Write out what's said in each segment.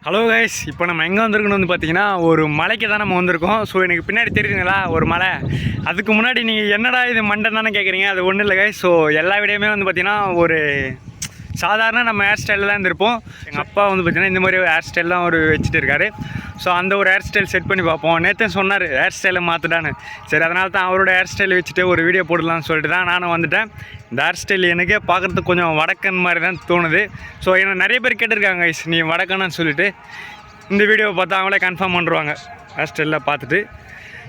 Hello guys, இப்போ நம்ம எங்கே வந்திருக்கணும் வந்து பார்த்தீங்கன்னா ஒரு மலைக்கு தான் நம்ம வந்திருக்கோம். ஸோ எனக்கு பின்னாடி தெரியுதுங்களா ஒரு மலை. அதுக்கு முன்னாடி நீங்கள் என்னடா இது மண்டை தானே கேட்குறீங்க. அது ஒன்றும் இல்லை கைஸ். ஸோ எல்லா வீடியோமே வந்து பார்த்தீங்கன்னா ஒரு சாதாரண நம்ம ஹேர் ஸ்டைலில் தான் இருந்திருப்போம். எங்கள் அப்பா வந்து பார்த்தீங்கன்னா இந்த மாதிரி ஹேர் ஸ்டைல் தான் ஒரு வச்சுட்டு இருக்காரு. ஸோ அந்த ஒரு ஹேர் ஸ்டைல் செட் பண்ணி பார்ப்போம். நேற்று சொன்னார் ஹேர் ஸ்டைலை மாற்றிட்டான்னு. சரி, அதனால தான் அவரோட ஹேர் ஸ்டைல் வச்சுட்டு ஒரு வீடியோ போடலான்னு சொல்லிட்டு தான் நானும் வந்துட்டேன். இந்த ஹேர் ஸ்டைல் எனக்கே பார்க்குறதுக்கு கொஞ்சம் வடக்கன் மாதிரி தான் தோணுது. ஸோ என்ன நிறைய பேர் கேட்டிருக்காங்க நீ வடக்கன்னு சொல்லிட்டு. இந்த வீடியோவை பார்த்தா அவங்களே கன்ஃபார்ம் பண்ணுவாங்க ஹேர் ஸ்டைலில் பார்த்துட்டு.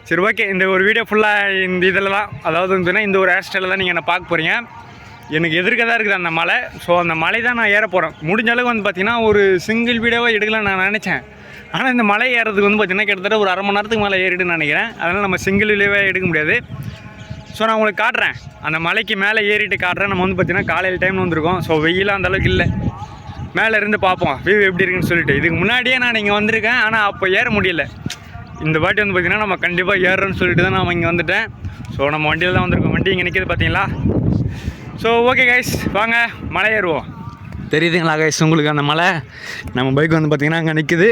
சரி, ஓகே, இந்த ஒரு வீடியோ ஃபுல்லாக இந்த இதில் தான், அதாவது வந்துன்னா இந்த ஒரு ஹேர் ஸ்டைலில் தான் நீங்கள் என்ன பார்க்க போகிறீங்க. எனக்கு எதிர்க்க தான் இருக்குது அந்த மலை. ஸோ அந்த மலை தான் நான் ஏற போகிறேன். முடிஞ்ச அளவுக்கு வந்து பார்த்திங்கன்னா ஒரு சிங்கிள் வீடியோவாக எடுக்கலாம்னு நான் நினச்சேன். ஆனால் இந்த மலை ஏறதுக்கு வந்து பார்த்திங்கன்னா கிட்டத்தட்ட ஒரு அரை மணி நேரத்துக்கு மேலே ஏறிடுன்னு நினைக்கிறேன். அதனால் நம்ம சிங்கிள் வீடியோவாக எடுக்க முடியாது. ஸோ நான் உங்களுக்கு காட்டுறேன், அந்த மலைக்கு மேலே ஏறிட்டு காட்டுறேன். நம்ம வந்து பார்த்திங்கன்னா காலையில் டைம் வந்திருக்கோம். ஸோ வெயிலாக அந்தளவுக்கு இல்லை. மேலே இருந்து பார்ப்போம் வியூ எப்படி இருக்குன்னு சொல்லிட்டு. இதுக்கு முன்னாடியே நான் இங்கே வந்திருக்கேன், ஆனால் அப்போ ஏற முடியல. இந்த வாட்டி வந்து பார்த்திங்கன்னா நம்ம கண்டிப்பாக ஏறுறோன்னு சொல்லிட்டு தான் நான் இங்கே வந்துட்டேன். ஸோ நம்ம வண்டியில் தான் வந்திருக்கோம். வண்டி இங்கே நிற்கிது பார்த்தீங்களா. ஸோ ஓகே கைஸ், வாங்க மலை ஏறுவோம். தெரியுதுங்களா கைஸ் உங்களுக்கு அந்த மலை? நம்ம பைக் வந்து பார்த்திங்கன்னா அங்கே நிற்குது.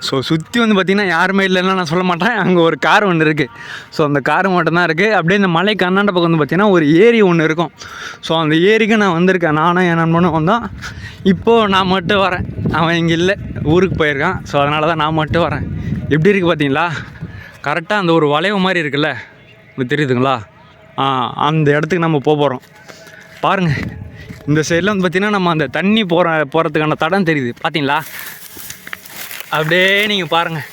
ஸோ சுற்றி வந்து பார்த்திங்கன்னா யாருமே இல்லைன்னா நான் சொல்ல மாட்டேன். அங்கே ஒரு கார் ஒன்று இருக்குது. ஸோ அந்த கார் மட்டும்தான் இருக்குது. அப்படியே இந்த மலைக்கு அண்ணாண்ட பக்கம் வந்து பார்த்திங்கன்னா ஒரு ஏரி ஒன்று இருக்கும். ஸோ அந்த ஏரிக்கு நான் வந்திருக்கேன். நானும் என் நண்பனும் வந்தோம். இப்போது நான் மட்டும் வரேன். அவன் இங்கே இல்லை, ஊருக்கு போயிருக்கான். ஸோ அதனால தான் நான் மட்டும் வரேன். எப்படி இருக்குது பார்த்தீங்களா? கரெக்டாக அந்த ஒரு வளைவு மாதிரி இருக்குல்ல, உங்களுக்கு தெரியுதுங்களா? அந்த இடத்துக்கு நம்ம போகிறோம். பாருங்கள், இந்த சைடில் வந்து பார்த்திங்கன்னா நம்ம அந்த தண்ணி போகிறதுக்கான தடம் தெரியுது பார்த்தீங்களா? அப்படியே நீங்கள் பாருங்கள்.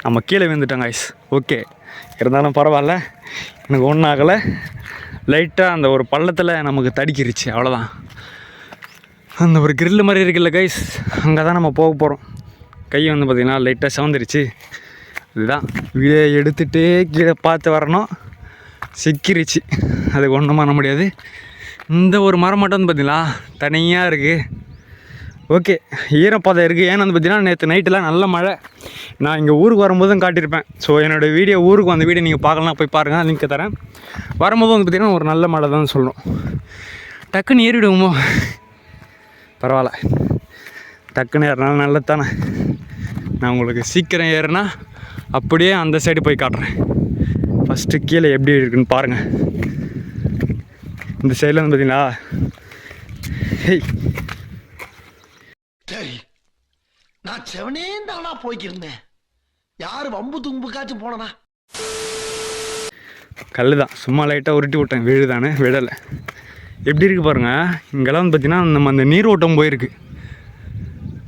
நம்ம கீழே விழுந்துட்டோங்க ஐஸ். ஓகே, இருந்தாலும் பரவாயில்ல, எனக்கு ஒன்றும் ஆகலை. லைட்டாக அந்த ஒரு பள்ளத்தில் நமக்கு தடிக்கிருச்சு, அவ்வளோதான். அந்த ஒரு கிரில் மாதிரி இருக்குல்ல கைஸ், அங்கே தான் நம்ம போக போகிறோம். கை வந்து பார்த்திங்கன்னா லைட்டாக சவந்துருச்சு. இதுதான் வீடியோ எடுத்துகிட்டே கீழே பார்த்து வரணும். சிக்கிருச்சு, அதுக்கு ஒன்றும் பண்ண முடியாது. இந்த ஒரு மரம் மட்டும் வந்து பார்த்திங்களா தனியாக இருக்குது. ஓகே, ஈரப்பாதை இருக்குது. ஏன்னு வந்து பார்த்திங்கன்னா நேற்று நைட்டெலாம் நல்ல மழை. நான் இங்கே ஊருக்கு வரும்போதும் காட்டியிருப்பேன். ஸோ என்னோடய வீடியோ ஊருக்கு அந்த வீடியோ நீங்கள் பார்க்கலாம், போய் பாருங்கள், லிங்க் தரேன். வரும்போது வந்து பார்த்திங்கன்னா ஒரு நல்ல மழை தான் சொல்லணும். டக்குன்னு ஏறிவிடுவோமோ, பரவாயில்ல, டக்குன்னு ஏறினாலும் நல்லது தானே. நான் உங்களுக்கு சீக்கிரம் ஏறினா அப்படியே அந்த சைடு போய் காட்டுறேன். ஃபஸ்ட்டு கீழே எப்படி இருக்குன்னு பாருங்கள். இந்த சைடில் வந்து பார்த்தீங்களா, ஹேய், சரி, நான் செவனே தானா போய்க்கிருந்தேன். யார் வம்பு தும்புக்காச்சும் போனனா? கல் தான், சும்மா லைட்டாக உருட்டி விட்டேன். விழுதானே, விடலை. எப்படி இருக்குது பாருங்கள். இங்கெல்லாம் வந்து பார்த்திங்கன்னா நம்ம அந்த நீர் ஓட்டம் போயிருக்கு.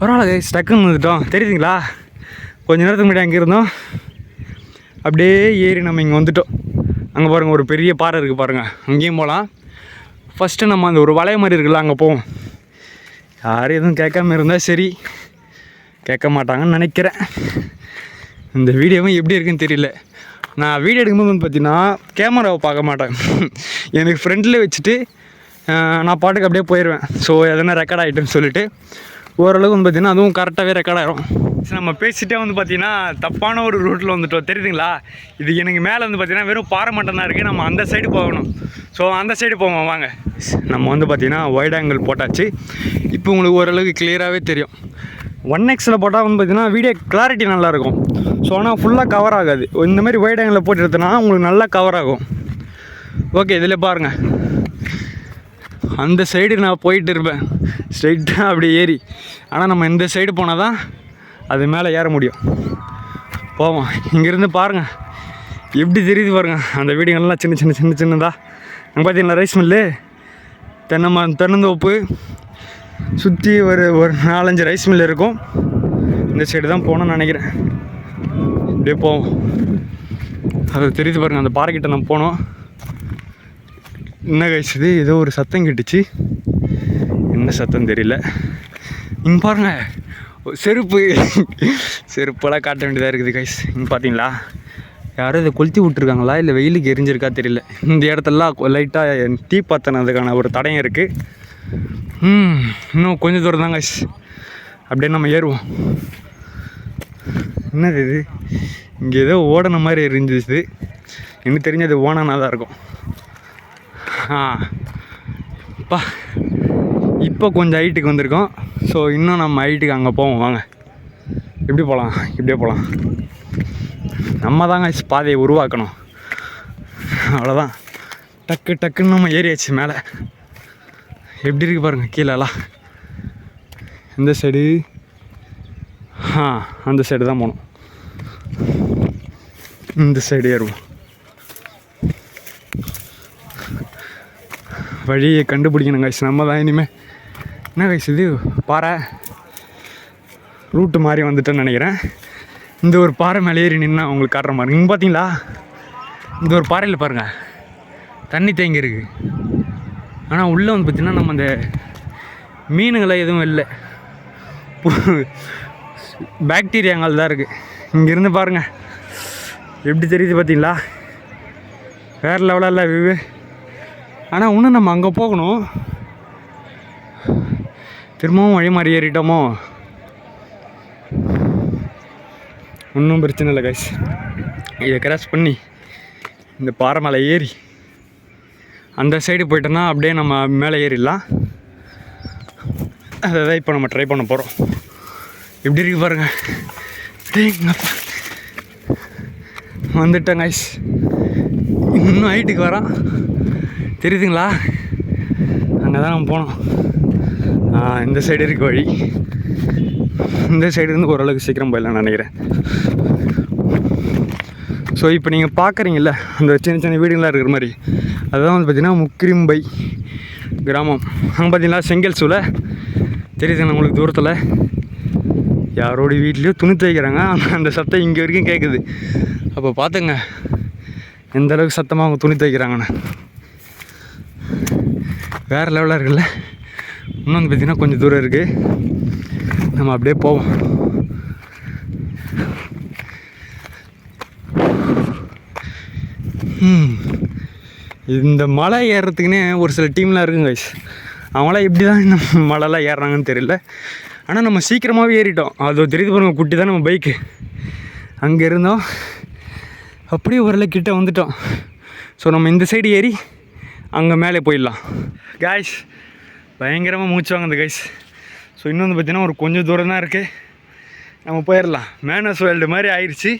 பரவாயில்ல, ஸ்டக்குன்னு வந்துட்டோம். தெரியுதுங்களா? கொஞ்ச நேரத்துக்கு முன்னாடி அங்கே இருந்தோம், அப்படியே ஏறி நம்ம இங்கே வந்துட்டோம். அங்கே பாருங்கள், ஒரு பெரிய பாறை இருக்குது பாருங்கள், அங்கேயும் போகலாம். ஃபஸ்ட்டு நம்ம அந்த ஒரு வளைய மாதிரி இருக்குல்ல, அங்கே போவோம். யாரும் எதுவும் கேட்காம இருந்தால் சரி, கேட்க மாட்டாங்கன்னு நினைக்கிறேன். இந்த வீடியோவும் எப்படி இருக்குன்னு தெரியல. நான் வீடியோ எடுக்கும்போது வந்து பார்த்திங்கன்னா கேமராவை பார்க்க மாட்டேன். எனக்கு ஃப்ரெண்டில் வச்சுட்டு நான் பாட்டுக்கு அப்படியே போயிடுவேன். ஸோ எதனா ரெக்கார்ட் ஆகிட்டுன்னு சொல்லிட்டு ஓரளவுக்கு வந்து பார்த்திங்கன்னா அதுவும் கரெக்டாகவே ரெக்கார்ட் ஆகிடும். நம்ம பேசிகிட்டே வந்து பார்த்திங்கன்னா தப்பான ஒரு ரூட்டில் வந்துட்டோம். தெரியுதுங்களா? இது எனக்கு மேலே வந்து பார்த்திங்கன்னா வெறும் பாறை மட்டும் தான் இருக்குது. நம்ம அந்த சைடு போகணும். ஸோ அந்த சைடு போவோம் வாங்க. நம்ம வந்து பார்த்திங்கன்னா வைட் ஆங்கிள் போட்டாச்சு. இப்போ உங்களுக்கு ஓரளவுக்கு கிளியராகவே தெரியும். 1xல் போட்டால் வந்து பார்த்திங்கன்னா வீடியோ கிளாரிட்டி நல்லாயிருக்கும். ஸோ ஆனால் ஃபுல்லாக கவர் ஆகாது. இந்த மாதிரி வைட் ஆங்கிளில் போட்டு எடுத்தோன்னா உங்களுக்கு நல்லா கவர் ஆகும். ஓகே, இதில் பாருங்கள், அந்த சைடு நான் போயிட்டு இருப்பேன் ஸ்ட்ரைட்டாக அப்படி ஏறி. ஆனால் நம்ம இந்த சைடு போனால் தான் அது மேலே ஏற முடியும். போவோம். இங்கேருந்து பாருங்கள் எப்படி தெரியுது பாருங்கள். அந்த வீடுகள்லாம் சின்ன சின்ன சின்ன சின்னதாக அங்கே பார்த்தீங்களா, ரைஸ் மில்லு, தென்னந்தோப்பு, சுற்றி ஒரு 4-5 ரைஸ் மில் இருக்கும். இந்த சைடு தான் போகணும்னு நினைக்கிறேன். அப்படியே போவோம். அது தெரியுது பாருங்கள், அந்த பாறைக்கிட்ட நம்ம போனோம். என்ன கைஸ், ஏதோ ஒரு சத்தம் கேட்டுச்சு, என்ன சத்தம் தெரியல. இங்கே பாருங்கள், செருப்பெல்லாம் காட்ட வேண்டியதாக இருக்குது கைஸ். இங்கே பார்த்தீங்களா, யாரும் இதை கொளுத்தி விட்ருக்காங்களா இல்லை வெயிலுக்கு எரிஞ்சிருக்கா தெரியல. இந்த இடத்துலலாம் லைட்டாக தீ பற்றினதுக்கான ஒரு தடயம் இருக்குது. இன்னும் கொஞ்சம் தூரம் தான் கைஸ். அப்படியே நம்ம ஏறுவோம். என்னது இது? இங்கே ஏதோ ஓடன மாதிரி இருந்துச்சு. எனக்கு தெரிஞ்சது ஓனானா தான் இருக்கும். அப்பா இப்போ கொஞ்சம் ஹைட்டுக்கு வந்திருக்கோம். ஸோ இன்னும் நம்ம ஹைட்டுக்கு அங்கே போவோம். வாங்க, எப்படி போகலாம்? இப்படியே போகலாம். நம்ம தாங்க பாதையை உருவாக்கணும். அவ்வளோதான். டக்கு டக்குன்னு நம்ம ஏறியாச்சு மேலே. எப்படி இருக்குது பாருங்கள் கீழெல்லாம். இந்த சைடு அந்த சைடு தான் போகணும். இந்த சைடு ஏறுவோம். வழியை கண்டுபிடிக்கணும் கைஸ். நம்ம தான் இனிமேல். என்ன கைஸ் இது? பாறை ரூட்டு மாதிரி வந்துட்டேன்னு நினைக்கிறேன். இந்த ஒரு பாறை மேலே ஏறி நின்னா உங்களுக்கு காட்டுற மாதிரி. இங்கே பார்த்தீங்களா, இந்த ஒரு பாறையில் பாருங்கள் தண்ணி தேங்கி இருக்குது. ஆனால் உள்ளே வந்து பார்த்திங்கன்னா நம்ம அந்த மீனுங்களை எதுவும் இல்லை, பாக்டீரியாங்கள் தான் இருக்குது. இங்கேருந்து பாருங்கள் எப்படி தெரியுது பார்த்தீங்களா? வேறு லெவலாக இல்லை வியூ. ஆனால் இன்னும் நம்ம அங்கே போகணும். திரும்பவும் வழி மாறி ஏறிட்டோமோ? ஒன்றும் பிரச்சனை இல்லை கைஸ். இதை கிராஸ் பண்ணி இந்த பாறை மேலே ஏறி அந்த சைடு போயிட்டோன்னா அப்படியே நம்ம மேலே ஏறிடலாம். அதை தான் இப்போ நம்ம ட்ரை பண்ண போகிறோம். எப்படி இருக்கு பாருங்கள். வந்துட்டேன் கைஸ். இன்னும் ஹைட்டுக்கு வரோம் தெரியுதுங்களா? அங்கே தான் நம்ம போனோம். இந்த சைடு இருக்க வழி. இந்த சைடு இருந்து ஓரளவுக்கு சீக்கிரம் போயிடலாம்னு நினைக்கிறேன். ஸோ இப்போ நீங்கள் பார்க்குறீங்கள அந்த சின்ன சின்ன வீடுங்களாக இருக்கிற மாதிரி, அதுதான் வந்து பார்த்திங்கன்னா முக்கிரிம்பை கிராமம். அங்கே பார்த்தீங்களா செங்கல் சூளை தெரியுதுங்க உங்களுக்கு தூரத்தில். யாரோடைய வீட்லேயோ துணி துவைக்கிறாங்க. அந்த சத்தம் இங்கே வரைக்கும் கேட்குது. அப்போ பார்த்துங்க எந்த அளவுக்கு சத்தமாக அவங்க துணி துவைக்கிறாங்கன்னு. வேறு லெவலாக இருக்குல்ல. இன்னும் வந்து பார்த்திங்கன்னா கொஞ்சம் தூரம் இருக்குது. நம்ம அப்படியே போவோம். இந்த மலை ஏறுறதுக்குன்னே ஒரு சில டீம்லாம் இருக்குங்க கைஸ். அவங்களாம் எப்படி தான் இந்த மலைலாம் ஏறுறாங்கன்னு தெரியல. ஆனால் நம்ம சீக்கிரமாகவே ஏறிட்டோம். அது தெரியுது பாருங்க, குட்டி தான் நம்ம பைக்கு. அங்கே இருந்தோம் அப்படியே ஓரளவு கிட்ட வந்துட்டோம். ஸோ நம்ம இந்த சைடு ஏறி அங்கே மேலே போயிடலாம். கைஸ் பயங்கரமாக மூச்சு வாங்குது கைஸ். ஸோ இன்னும் வந்து பார்த்திங்கன்னா ஒரு கொஞ்சம் தூரம் தான் இருக்குது. நம்ம போயிடலாம். மேனஸ் வேர்ல்டு மாதிரி ஆயிடுச்சு.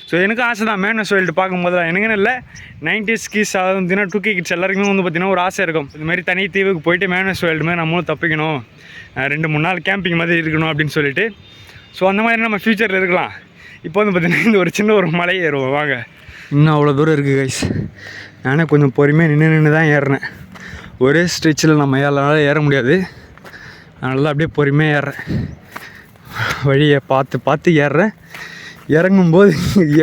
ஸோ எனக்கும் ஆசை தான் மேனஸ் வேர்ல்டு பார்க்கும்போது தான். எனக்குன்னு இல்லை, 90s கிட்ஸ் அதாவது பார்த்தீங்கன்னா 2K கிட்ஸ் எல்லாருக்குமே வந்து பார்த்திங்கன்னா ஒரு ஆசை இருக்கும். இது மாதிரி தனி தீவுக்கு போயிட்டு மேனஸ் வேர்ல்டு மாதிரி நம்மளும் தப்பிக்கணும், 2-3 நாள் கேம்பிங் மாதிரி இருக்கணும் அப்படின்னு சொல்லிட்டு. ஸோ அந்த மாதிரி நம்ம ஃப்யூச்சரில் இருக்கலாம். இப்போ வந்து பார்த்திங்கன்னா இந்த ஒரு சின்ன ஒரு மலை ஏறுவோம். வாங்க. இன்னும் அவ்வளோ தூரம் இருக்குது கைஸ். நானே கொஞ்சம் பொறுமையாக நின்று தான் ஏறினேன். ஒரே ஸ்ட்ரெச்சில் நம்ம ஏற முடியாது. அதனால அப்படியே பொறுமையாக ஏறுறேன். வழியை பார்த்து ஏறுறேன். இறங்கும்போது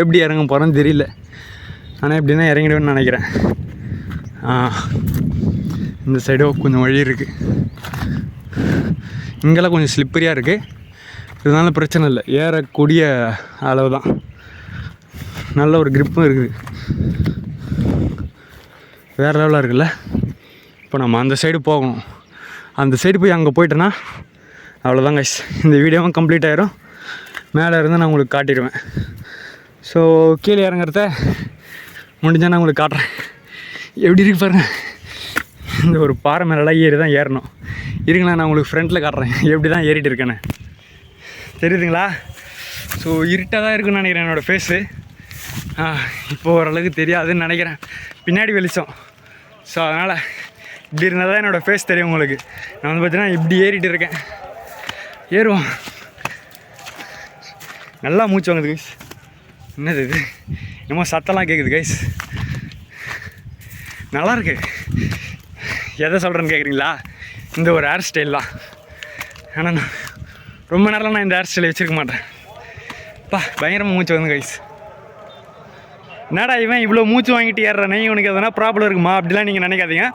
எப்படி இறங்க போகிறேன்னு தெரியல. ஆனால் எப்படின்னா இறங்கிடுவேன்னு நினைக்கிறேன். இந்த சைடோ கொஞ்சம் வழி இருக்குது. இங்கெல்லாம் கொஞ்சம் ஸ்லிப்பரியாக இருக்குது. இதனால பிரச்சனை இல்லை, ஏறக்கூடிய அளவு தான். நல்ல ஒரு கிரிப்பும் இருக்குது. வேறு லெவலாக இருக்குல்ல. இப்போ நம்ம அந்த சைடு போகணும். அந்த சைடு போய் அங்கே போயிட்டேன்னா அவ்வளோதான் கைஸ். இந்த வீடியோவும் கம்ப்ளீட் ஆகிரும். மேலே இருந்து நான் உங்களுக்கு காட்டிடுவேன். ஸோ கீழே இறங்குறத முடிஞ்சால் நான் உங்களுக்கு காட்டுறேன். எப்படி இருக்கு பாருங்கள். இந்த ஒரு பாறை மேலெல்லாம் ஏறி தான் ஏறணும். இருங்களா, நான் உங்களுக்கு ஃப்ரண்ட்டில் காட்டுறேன் எப்படி தான் ஏறிட்டு இருக்கேன்னு. தெரியுதுங்களா? ஸோ இருட்டாக தான் இருக்குன்னு நினைக்கிறேன் என்னோடய ஃபேஸு. இப்போது ஓரளவுக்கு தெரியாதுன்னு நினைக்கிறேன். பின்னாடி வெளிச்சம். ஸோ அதனால் இப்படி இருந்தால் தான் என்னோடய ஃபேஸ் தெரியும் உங்களுக்கு. நான் வந்து பார்த்தீங்கன்னா இப்படி ஏறிட்டு இருக்கேன். ஏறுவோம். நல்லா மூச்சு வாங்குது கைஸ். என்னது இது? என்னமோ சத்தம்லாம் கேட்குது கைஸ். நல்லாயிருக்கு. எதை சொல்கிறேன்னு கேட்குறீங்களா? இந்த ஒரு ஹேர் ஸ்டைல் தான். ஆனால் நான் ரொம்ப நேரம் நான் இந்த ஹேர் ஸ்டைலை வச்சுருக்க மாட்டேன். பயங்கரமாக மூச்சு வந்து கைஸ். என்னடா இவன் இவ்வளோ மூச்சு வாங்கிட்டு ஏறுறானே, இவனுக்கு எதனா ப்ராப்ளம் இருக்குமா அப்படிலாம் நீங்கள் நினைக்காதீங்க.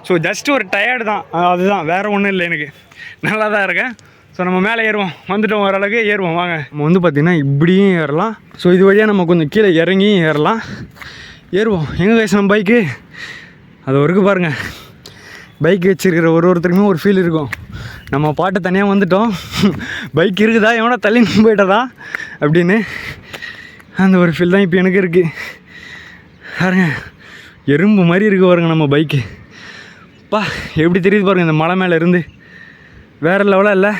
ஸோ ஜஸ்ட் ஒரு டயர்டு தான், அதுதான், வேறு ஒன்றும் இல்லை. எனக்கு நல்லா தான் இருக்கேன். ஸோ நம்ம மேலே ஏறுவோம். வந்துட்டோம், ஓரளவுக்கு ஏறுவோம். வாங்க. நம்ம வந்து பார்த்திங்கன்னா இப்படியும் ஏறலாம். ஸோ இது வழியாக நம்ம கொஞ்சம் கீழே இறங்கியும் ஏறலாம். ஏறுவோம். எங்கே கைஸ் நம்ம பைக்கு? அது வரைக்கும் பாருங்கள். பைக் வச்சுருக்கிற ஒருத்தருக்குமே ஒரு ஃபீல் இருக்கும். நம்ம பாட்டு தனியாக வந்துட்டோம், பைக் இருக்குதா எவனா தள்ளின்னு போயிட்டதா அப்படின்னு அந்த ஒரு ஃபீல் தான் இப்போ எனக்கு இருக்குது. பாருங்க எறும்பு மாதிரி இருக்கு பாருங்க நம்ம பைக்கு. பா எப்படி தெரியுது பாருங்கள் இந்த மலை மேலே இருந்து, வேறு லெவலாக இல்லை.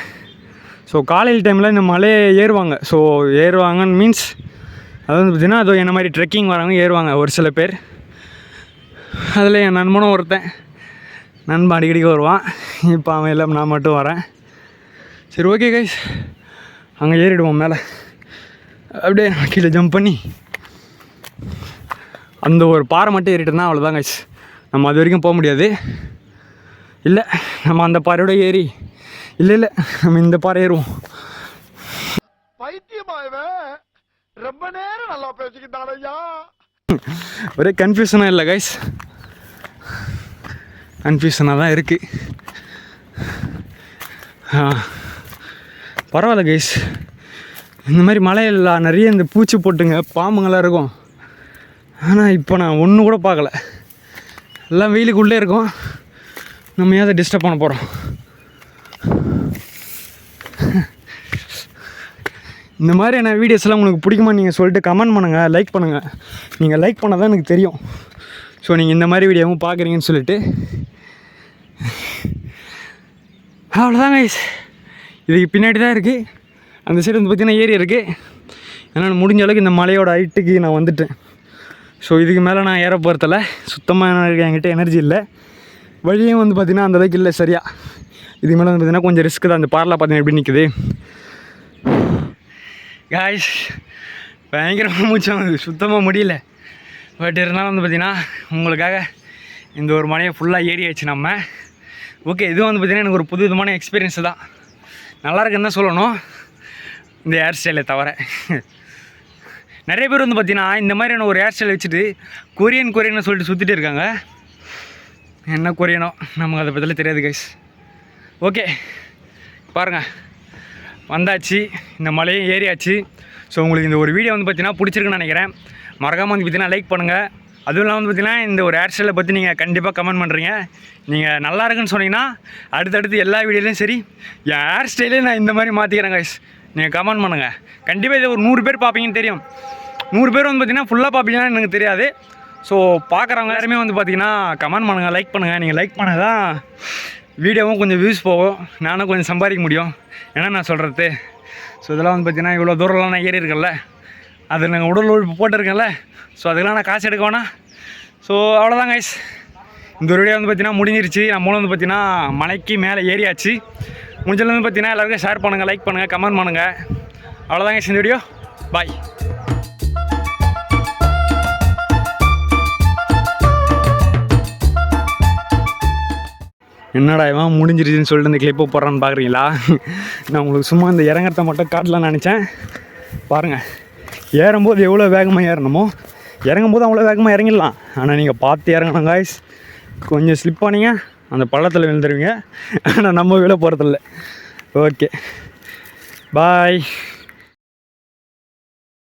ஸோ காலையில் டைமில் இந்த மலையை ஏறுவாங்க. ஸோ ஏறுவாங்கன்னு மீன்ஸ் அது வந்து பார்த்திங்கன்னா அது என்ன மாதிரி ட்ரெக்கிங் வரவங்க ஏறுவாங்க ஒரு சில பேர். அதில் என் நண்பனும் ஒருத்தன், நண்பன் அடிக்கடிக்கு வருவான். இப்போ அவன் எல்லாம் நான் மட்டும் வரேன். சரி ஓகே கைஸ், அங்கே ஏறிடுவோம் மேலே. அப்படியே கீழே ஜம்ப் பண்ணி அந்த ஒரு பாறை மட்டும் ஏறிட்டோம்னா அவ்வளோதான் கைஸ். நம்ம அது வரைக்கும் போக முடியாது. இல்லை நம்ம அந்த பாறையோட ஏறி இல்லை நம்ம இந்த பாறை ஏறுவோம். ரொம்ப நேரம் நல்லா பேசிக்கிட்டாலையா. ஒரே கன்ஃபியூஷனாக இல்லை கைஸ், கன்ஃபியூஷனாக தான் இருக்குது. பரவாயில்ல கைஸ், இந்த மாதிரி மலையில் நிறைய இந்த பூச்சி போட்டுங்க பாம்புங்கள்லாம் இருக்கும். ஆனால் இப்போ நான் ஒன்று கூட பார்க்கல, எல்லாம் வெயிலுக்குள்ளே இருக்கும். நம்ம ஏன் அதை டிஸ்டர்ப் பண்ண போகிறோம்? இந்த மாதிரியான வீடியோஸ்லாம் உங்களுக்கு பிடிக்குமா நீங்கள் சொல்லிட்டு கமெண்ட் பண்ணுங்கள், லைக் பண்ணுங்கள். நீங்கள் லைக் பண்ணால் தான் எனக்கு தெரியும். ஸோ நீங்கள் இந்த மாதிரி வீடியோவும் பார்க்குறீங்கன்னு சொல்லிட்டு அவ்வளோதாங்க கைஸ். இதுக்கு பின்னாடி தான் இருக்குது, அந்த சைடு வந்து பார்த்திங்கன்னா ஏரி இருக்குது. ஏன்னா முடிஞ்ச அளவுக்கு இந்த மலையோட ஹைட்டுக்கு நான் வந்துட்டேன். ஸோ இதுக்கு மேலே நான் ஏற போகிறதில்ல, சுத்தமாக என்கிட்ட எனர்ஜி இல்லை. வழியும் வந்து பார்த்திங்கன்னா அந்தளவுக்கு இல்லை சரியா. இதுக்கு மேலே வந்து பார்த்திங்கன்னா கொஞ்சம் ரிஸ்க்கு தான். அந்த பாறைலாம் பார்த்தீங்கன்னா எப்படி நிற்குது காய்ஸ், பயங்கரமாக மூச்சாகுது, சுத்தமாக முடியல. பட் இருந்தாலும் வந்து பார்த்திங்கன்னா உங்களுக்காக இந்த ஒரு மலையை ஃபுல்லாக ஏறி ஆச்சு நம்ம. ஓகே, இதுவும் வந்து பார்த்திங்கன்னா எனக்கு ஒரு புது விதமான எக்ஸ்பீரியன்ஸு தான். நல்லா இருக்குன்னு தான் சொல்லணும், இந்த ஹேர் ஸ்டைலை தவிர. நிறைய பேர் வந்து பார்த்திங்கன்னா இந்த மாதிரியான ஒரு ஹேர் ஸ்டைலை வச்சுட்டு கொரியன் சொல்லிட்டு சுற்றிட்டு இருக்காங்க. என்ன கொரியனோ நமக்கு அதை பற்றிலாம் தெரியாது கைஸ். ஓகே பாருங்கள், வந்தாச்சு, இந்த மலையும் ஏறியாச்சு. ஸோ உங்களுக்கு இந்த ஒரு வீடியோ வந்து பார்த்திங்கன்னா பிடிச்சிருக்குன்னு நினைக்கிறேன். மறக்காமல் வந்து பார்த்திங்கன்னா லைக் பண்ணுங்கள். அதுவும் இல்லாமல் வந்து பார்த்திங்கன்னா இந்த ஒரு ஹேர் ஸ்டைலை பற்றி நீங்கள் கண்டிப்பாக கமெண்ட் பண்ணுறீங்க. நீங்கள் நல்லா இருக்குன்னு சொன்னீங்கன்னா அடுத்தடுத்து எல்லா வீடியோலையும் சரி என் ஹேர் ஸ்டைலே நான் இந்த மாதிரி மாற்றிக்கிறேன் கைஸ். நீங்கள் கமெண்ட் பண்ணுங்கள். கண்டிப்பாக இதை ஒரு 100 பேர் பார்ப்பீங்கன்னு தெரியும். 100 பேர் வந்து பார்த்திங்கன்னா ஃபுல்லாக பார்ப்பீங்கன்னு எனக்கு தெரியாது. ஸோ பார்க்குறவங்க எல்லாருமே வந்து பார்த்திங்கன்னா கமெண்ட் பண்ணுங்கள், லைக் பண்ணுங்கள். நீங்கள் லைக் பண்ண தான் வீடியோவும் கொஞ்சம் வியூஸ் போகும், நானும் கொஞ்சம் சம்பாதிக்க முடியும். ஏன்னா நான் சொல்கிறது, ஸோ இதெல்லாம் வந்து பார்த்திங்கன்னா இவ்வளோ தூரம்லாம் நான் ஏறி இருக்கேன்ல, அது நாங்கள் உடல் உழைப்பு போட்டிருக்கேன்ல, ஸோ அதுக்கெல்லாம் நான் காசு எடுக்க வேணாம். ஸோ அவ்வளோதான் கைஸ், இந்த ஒரு வீடியோ வந்து பார்த்திங்கன்னா முடிஞ்சிருச்சு. நம்மளும் வந்து பார்த்திங்கன்னா மலைக்கு மேலே ஏறியாச்சு. முடிஞ்சது வந்து பார்த்திங்கன்னா எல்லாருக்கும் ஷேர் பண்ணுங்கள், லைக் பண்ணுங்கள், கமெண்ட் பண்ணுங்கள். அவ்வளோதான் கைஸ் இந்த வீடியோ. பாய். என்னடா இவன் முடிஞ்சிருச்சுன்னு சொல்லிட்டு இந்த கிளிப்பை போடுறான்னு பார்க்குறீங்களா? நான் உங்களுக்கு சும்மா இந்த இறங்கறத மட்டும் காட்டலான்னு நினச்சேன். பாருங்கள், ஏறும்போது எவ்வளோ வேகமாக ஏறணுமோ இறங்கும்போது அவ்வளோ வேகமாக இறங்கிடலாம். ஆனால் நீங்கள் பார்த்து இறங்கணும் காய்ஸ். கொஞ்சம் ஸ்லிப் ஆனீங்க அந்த பள்ளத்தில் விழுந்துருவீங்க. ஆனால் நம்ம விழ போகிறதில்ல. Okay bye.